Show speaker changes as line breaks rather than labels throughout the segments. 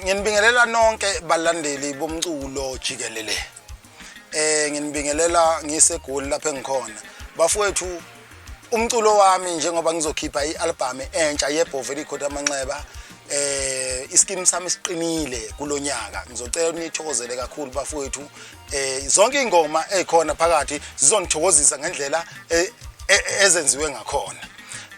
Nginibingelela nonke balandeli bomculo jikelele. Nginibingelela ngiseGoli lapha engikhona. Bafowethu umculo wami njengoba ngizokhipha ialbum entsha yeBoveli Khotha Manxeba iskimi sami siqinile kulonyaka. Ngizocela unithokozele kakhulu bafowethu. Zonke ingoma ezikhona phakathi zizonithokozisa ngendlela ezenziwe ngakhona.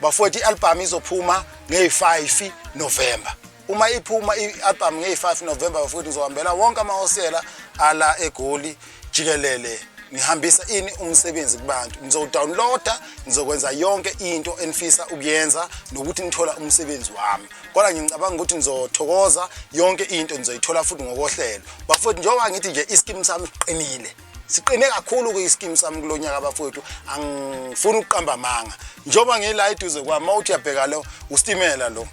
Bafowethu ialbum izophuma nge5 November. Uma iphuma ialbum nge5 November bafowethu ngizohambela wonke amahosela ala eGoli jikelele. Ngihambisa ini umsebenzi kubantu. Ngizodownloada, ngizokwenza yonke into enifisa ukuyenza nokuthi ngithola umsebenzi wami. Kodwa ngicabanga ukuthi ngizothokoza yonke into nizoyithola futhi ngokohlelo. Bafowethu njengoba ngithi nje iskimi sami siqinile. Siqine kakhulu kuyiskimi sami kulonyaka bafowethu. Angifuni ukuqamba amanga. Njengoba ngila eduze kwami uthi uyabheka lo ustimela lo.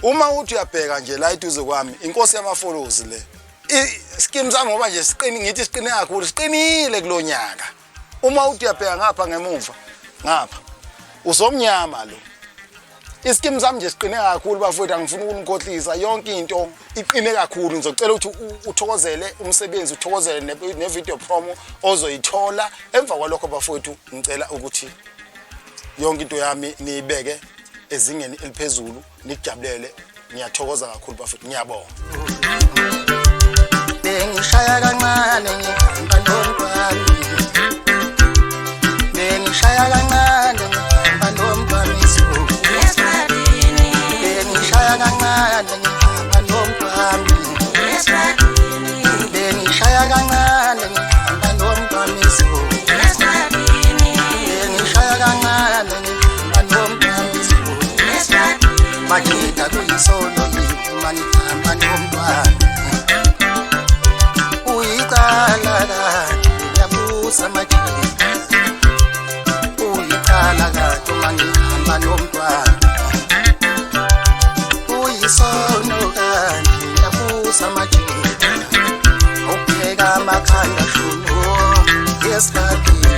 Uma uthi uyabheka nje la eduze kwami inkosi yamafollowers le. Iskimi sami ngoba nje siqine ngithi siqine kakhulu siqinile kulonyaka. Uma uthi uyabheka ngapha ngemuva ngapha uzomnyama lo. Iskimi sami nje siqine kakhulu bafowethu angifuni ukunikhohlisa yonke into iqine kakhulu. Ngizocela ukuthi uthokozele umsebenzi uthokozele ne video promo ozoyithola. Emva kwalokho bafowethu ngicela ukuthi yonke into yami niyibeke ezingeni eliphezulu nikujabulele. Ngiyathokoza kakhulu bafowethu ngiyabonga.
Bengishaya kancane ngihamba nomntwana. Bengishaya kancane ngihamba nomntwana izulu.
Eswadini.
Bengishaya kancane ngihamba nomntwana.
Eswadini.
Bengishaya kancane ngihamba nomntwana izulu.
Eswadini.
Bengishaya kancane ngihamba nomntwana izulu.
Eswadini.
Makita kuyisono yima ngihamba nomntwana. Uyikala ngiyabuza majini. Uyikala uma ngihamba nomntwana. Uyisono ngiyabuza majini. Upheka amakhanda shunu yesikhathini.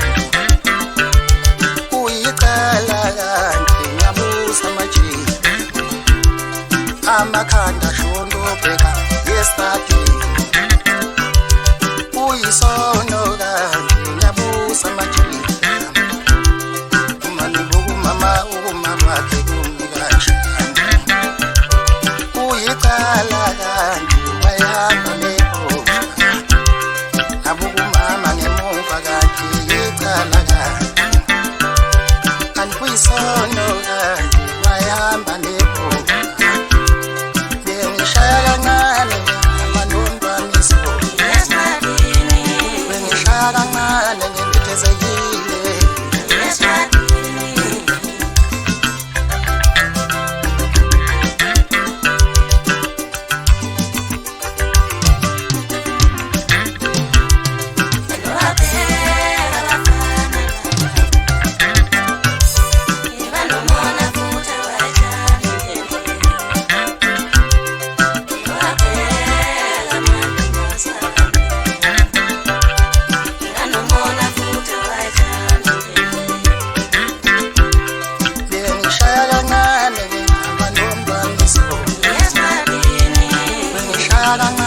Uyikala ngiyabuza majini. Amakhanda shunu upheka yesikhathini. Uyisono ngiyabuza majini. Uma icala kanti wayihamba nephupha nabukumama ngemuva kanti icala kanti kanti kuyisono kanti wayihamba nephupha bengishaya kancane amanondwamiso
Eswatini,
bengishaya kancane ngengithezekile
Eswatini,
bengishaya kancane amanondwamiso
Eswatini,
bengishaya kancane